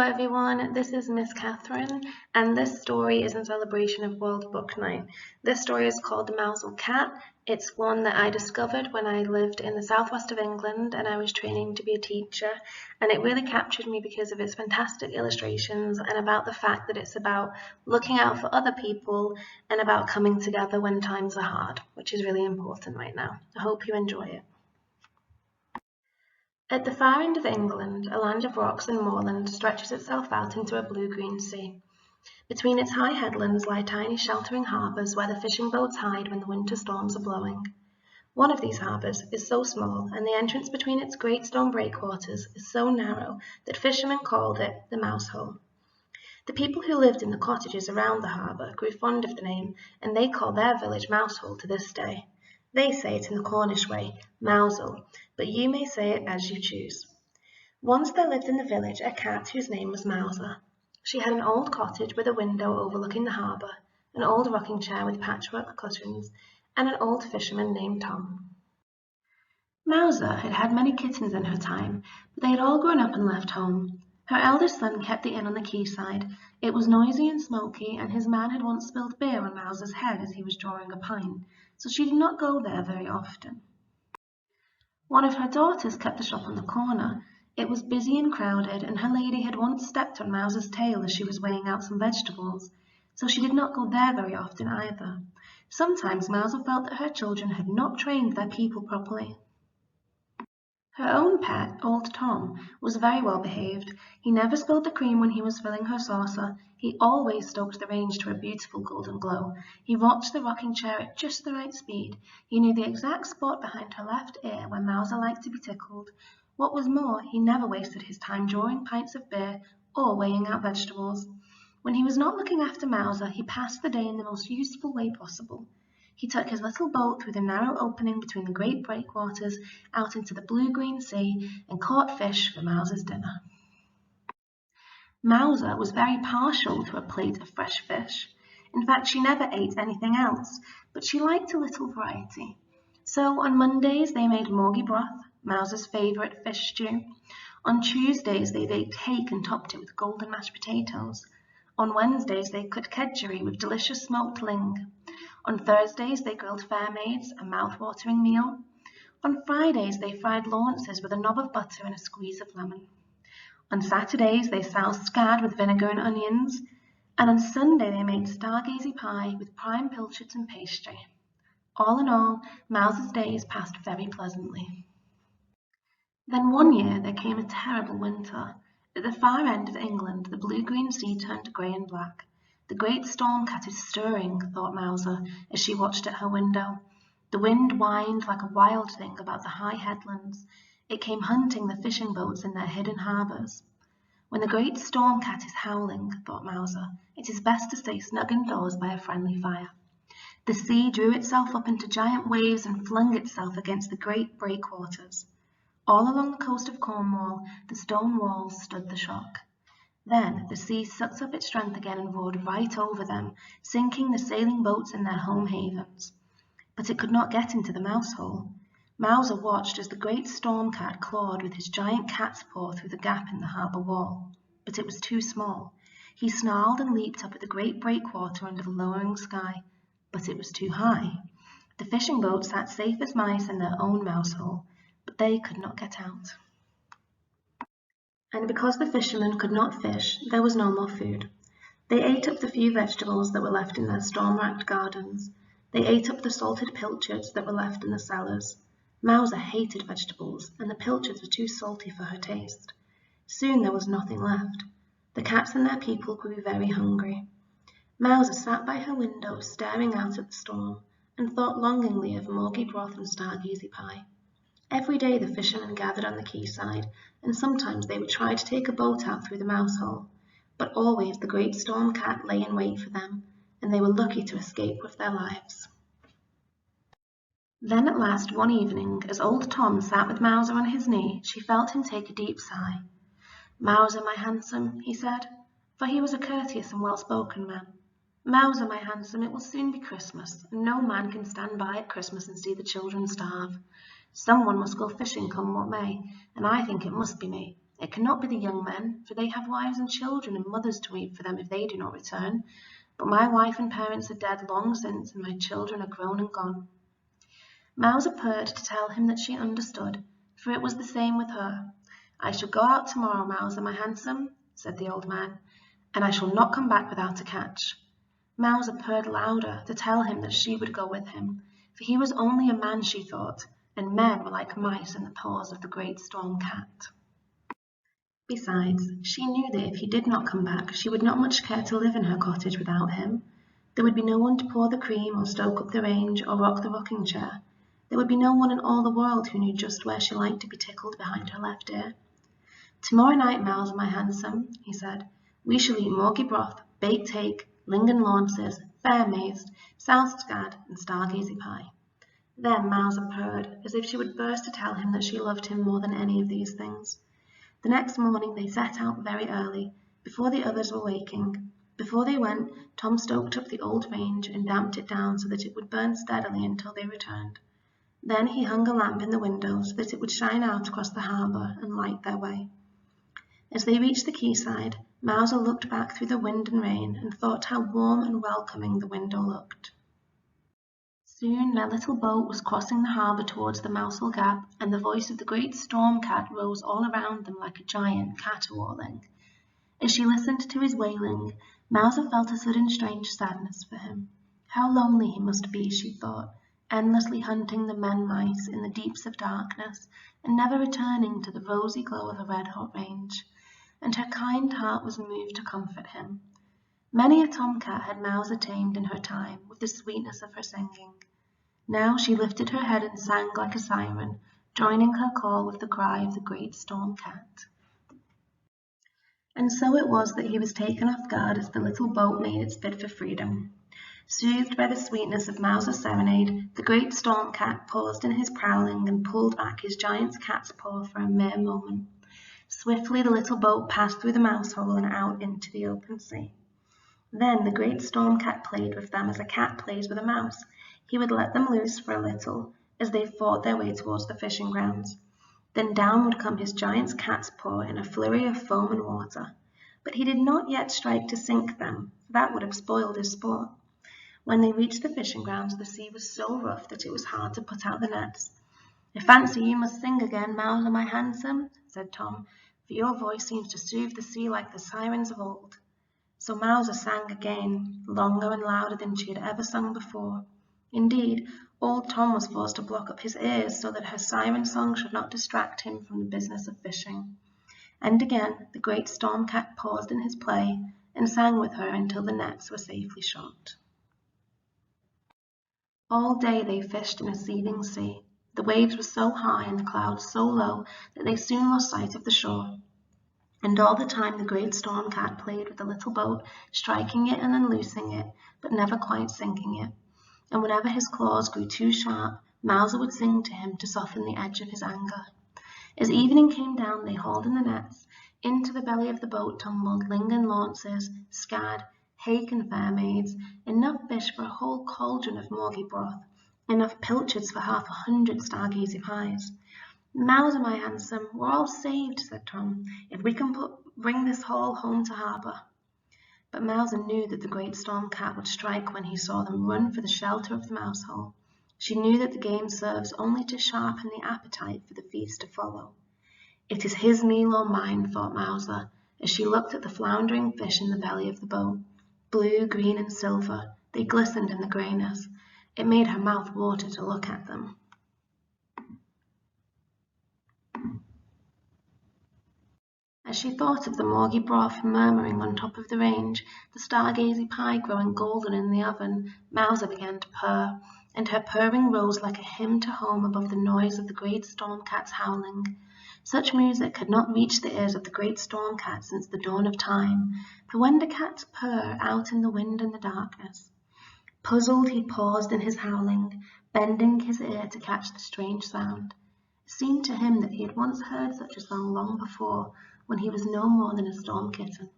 everyone, this is Miss Kathryn, and this story is in celebration of World Book Night. This story is called Moushole Cat. It's one that I discovered when I lived in the southwest of England and I was training to be a teacher, and it really captured me because of its fantastic illustrations and about the fact that it's about looking out for other people and about coming together when times are hard, which is really important right now. I hope you enjoy it. At the far end of England, a land of rocks and moorland stretches itself out into a blue-green sea. Between its high headlands lie tiny sheltering harbours where the fishing boats hide when the winter storms are blowing. One of these harbours is so small, and the entrance between its great stone breakwaters is so narrow that fishermen called it the Moushole. The people who lived in the cottages around the harbour grew fond of the name, and they call their village Moushole to this day. They say it in the Cornish way, Moushole, but you may say it as you choose. Once there lived in the village a cat whose name was Mouser. She had an old cottage with a window overlooking the harbour, an old rocking chair with patchwork cushions, and an old fisherman named Tom. Mouser had had many kittens in her time, but they had all grown up and left home. Her eldest son kept the inn on the quayside. It was noisy and smoky, and his man had once spilled beer on Mouser's head as he was drawing a pine, so she did not go there very often. One of her daughters kept the shop on the corner. It was busy and crowded, and her lady had once stepped on Mouser's tail as she was weighing out some vegetables, so she did not go there very often either. Sometimes Mouser felt that her children had not trained their people properly. Her own pet, old Tom, was very well behaved. He never spilled the cream when he was filling her saucer. He always stoked the range to a beautiful golden glow. He rocked the rocking chair at just the right speed. He knew the exact spot behind her left ear where Mouser liked to be tickled. What was more, he never wasted his time drawing pints of beer or weighing out vegetables. When he was not looking after Mouser, he passed the day in the most useful way possible. He took his little boat through the narrow opening between the great breakwaters out into the blue-green sea and caught fish for Mouser's dinner. Mouser was very partial to a plate of fresh fish. In fact, she never ate anything else, but she liked a little variety. So on Mondays they made morgy broth, Mouser's favourite fish stew. On Tuesdays they baked hake and topped it with golden mashed potatoes. On Wednesdays they cooked kedgeree with delicious smoked ling. On Thursdays they grilled fair maids, a mouth-watering meal. On Fridays they fried launces with a knob of butter and a squeeze of lemon. On Saturdays they soused scad with vinegar and onions. And on Sunday they made stargazy pie with prime pilchards and pastry. All in all, Mouser's days passed very pleasantly. Then one year there came a terrible winter. At the far end of England the blue-green sea turned grey and black. The great storm cat is stirring, thought Mouser as she watched at her window. The wind whined like a wild thing about the high headlands. It came hunting the fishing boats in their hidden harbours. When the great storm cat is howling, thought Mouser, it is best to stay snug indoors by a friendly fire. The sea drew itself up into giant waves and flung itself against the great breakwaters. All along the coast of Cornwall, the stone walls stood the shock. Then the sea sucked up its strength again and roared right over them, sinking the sailing boats in their home havens. But it could not get into the Moushole. Mouser watched as the great storm cat clawed with his giant cat's paw through the gap in the harbour wall. But it was too small. He snarled and leaped up at the great breakwater under the lowering sky. But it was too high. The fishing boats sat safe as mice in their own Moushole, but they could not get out. And because the fishermen could not fish, there was no more food. They ate up the few vegetables that were left in their storm-racked gardens. They ate up the salted pilchards that were left in the cellars. Mouser hated vegetables, and the pilchards were too salty for her taste. Soon there was nothing left. The cats and their people grew very hungry. Mouser sat by her window, staring out at the storm, and thought longingly of morgy broth and stargazy pie. Every day the fishermen gathered on the quayside, and sometimes they would try to take a boat out through the Moushole, but always the great storm cat lay in wait for them, and they were lucky to escape with their lives. Then at last one evening, as old Tom sat with Mouser on his knee, she felt him take a deep sigh. "Mouser, my handsome," he said, for he was a courteous and well-spoken man. "Mouser, my handsome, it will soon be Christmas, and no man can stand by at Christmas and see the children starve. Someone must go fishing come what may, and I think it must be me. It cannot be the young men, for they have wives and children and mothers to weep for them if they do not return. But my wife and parents are dead long since, and my children are grown and gone." Mouser purred to tell him that she understood, for it was the same with her. "I shall go out tomorrow, Mouser, my handsome," said the old man, "and I shall not come back without a catch." Mouser purred louder to tell him that she would go with him, for he was only a man, she thought, and men were like mice in the paws of the great storm cat. Besides, she knew that if he did not come back, she would not much care to live in her cottage without him. There would be no one to pour the cream, or stoke up the range, or rock the rocking chair. There would be no one in all the world who knew just where she liked to be tickled behind her left ear. "Tomorrow night, Mouser, my handsome," he said, "we shall eat morgy broth, baked hake, lingen launces, fair maize, south scad, and stargazy pie." Then Mouser purred, as if she would burst to tell him that she loved him more than any of these things. The next morning they set out very early, before the others were waking. Before they went, Tom stoked up the old range and damped it down so that it would burn steadily until they returned. Then he hung a lamp in the window so that it would shine out across the harbour and light their way. As they reached the quayside, Mouser looked back through the wind and rain and thought how warm and welcoming the window looked. Soon their little boat was crossing the harbour towards the Moushole Gap, and the voice of the great storm cat rose all around them like a giant caterwauling. As she listened to his wailing, Mouser felt a sudden strange sadness for him. How lonely he must be, she thought, endlessly hunting the men-mice in the deeps of darkness, and never returning to the rosy glow of a red-hot range. And her kind heart was moved to comfort him. Many a tomcat had Mouser tamed in her time with the sweetness of her singing. Now she lifted her head and sang like a siren, joining her call with the cry of the great storm cat. And so it was that he was taken off guard as the little boat made its bid for freedom. Soothed by the sweetness of Mouser's serenade, the great storm cat paused in his prowling and pulled back his giant's cat's paw for a mere moment. Swiftly the little boat passed through the mouse hole and out into the open sea. Then the great storm cat played with them as a cat plays with a mouse. He would let them loose for a little as they fought their way towards the fishing grounds. Then down would come his giant's cat's paw in a flurry of foam and water. But he did not yet strike to sink them, for that would have spoiled his sport. When they reached the fishing grounds, the sea was so rough that it was hard to put out the nets. "I fancy you must sing again, Mouser, my handsome," said Tom, "for your voice seems to soothe the sea like the sirens of old." So Mouser sang again, longer and louder than she had ever sung before. Indeed, old Tom was forced to block up his ears so that her siren song should not distract him from the business of fishing. And again the great storm cat paused in his play and sang with her until the nets were safely shot. All day they fished in a seething sea. The waves were so high and the clouds so low that they soon lost sight of the shore. And all the time the great storm cat played with the little boat, striking it and then loosing it, but never quite sinking it. And whenever his claws grew too sharp, Mouser would sing to him to soften the edge of his anger. As evening came down, they hauled in the nets. Into the belly of the boat tumbled lingen launces, scad, hake and fair maids, enough fish for a whole cauldron of morgy broth, enough pilchards for 100 stargazy pies. "Mouser, my handsome, we're all saved," said Tom, "if we can bring this haul home to harbour." But Mouser knew that the great storm cat would strike when he saw them run for the shelter of the mouse hole. She knew that the game serves only to sharpen the appetite for the feast to follow. "It is his meal or mine," thought Mouser, as she looked at the floundering fish in the belly of the boat. Blue, green, and silver, they glistened in the greyness. It made her mouth water to look at them. As she thought of the morgy broth murmuring on top of the range, the stargazy pie growing golden in the oven, Mouser began to purr, and her purring rose like a hymn to home above the noise of the great storm cat's howling. Such music had not reached the ears of the great storm cat since the dawn of time, for when do cats purr out in the wind and the darkness? Puzzled, he paused in his howling, bending his ear to catch the strange sound. It seemed to him that he had once heard such a song long before, when he was no more than a storm kitten.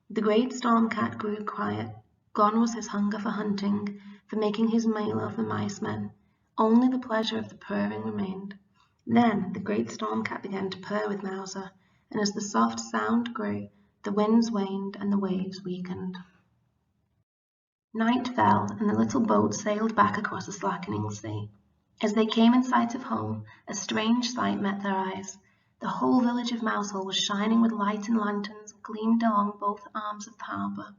The great storm cat grew quiet. Gone was his hunger for hunting, for making his meal of the mice men. Only the pleasure of the purring remained. Then the great storm cat began to purr with Mouser, and as the soft sound grew, the winds waned and the waves weakened. Night fell, and the little boat sailed back across the slackening sea. As they came in sight of home, a strange sight met their eyes. The whole village of Moushole was shining with light, and lanterns gleamed along both arms of the harbour.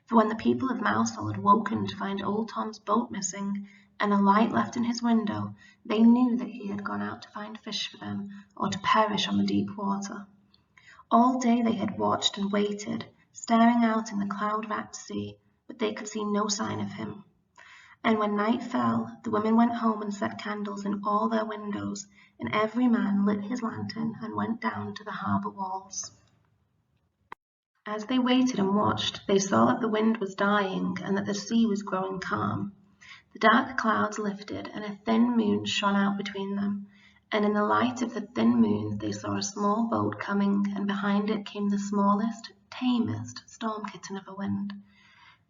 For when the people of Moushole had woken to find old Tom's boat missing, and a light left in his window, they knew that he had gone out to find fish for them, or to perish on the deep water. All day they had watched and waited, staring out in the cloud-wrapped sea, but they could see no sign of him. And when night fell, the women went home and set candles in all their windows, and every man lit his lantern and went down to the harbour walls. As they waited and watched, they saw that the wind was dying and that the sea was growing calm. The dark clouds lifted, and a thin moon shone out between them, and in the light of the thin moon they saw a small boat coming, and behind it came the smallest, tamest storm kitten of a wind.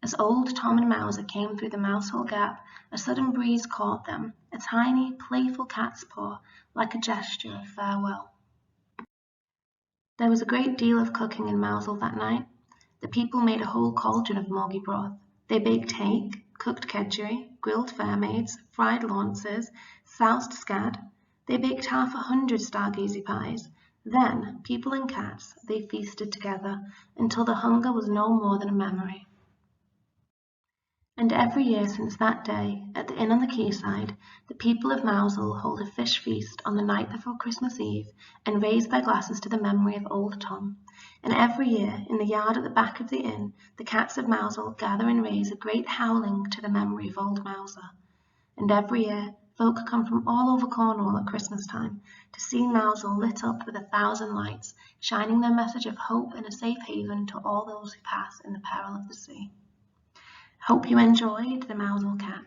As old Tom and Mouser came through the Moushole Gap, a sudden breeze caught them, a tiny, playful cat's paw, like a gesture of farewell. There was a great deal of cooking in Moushole that night. The people made a whole cauldron of morgy broth. They baked hake, cooked kedgeree, grilled fairmaids, fried launces, soused scad. They baked 100 stargazy pies. Then, people and cats, they feasted together, until the hunger was no more than a memory. And every year since that day, at the inn on the quayside, the people of Moushole hold a fish feast on the night before Christmas Eve, and raise their glasses to the memory of old Tom. And every year, in the yard at the back of the inn, the cats of Moushole gather and raise a great howling to the memory of old Mouser. And every year, folk come from all over Cornwall at Christmas time to see Moushole lit up with 1,000 lights, shining their message of hope and a safe haven to all those who pass in the peril of the sea. Hope you enjoyed the Moushole Cat.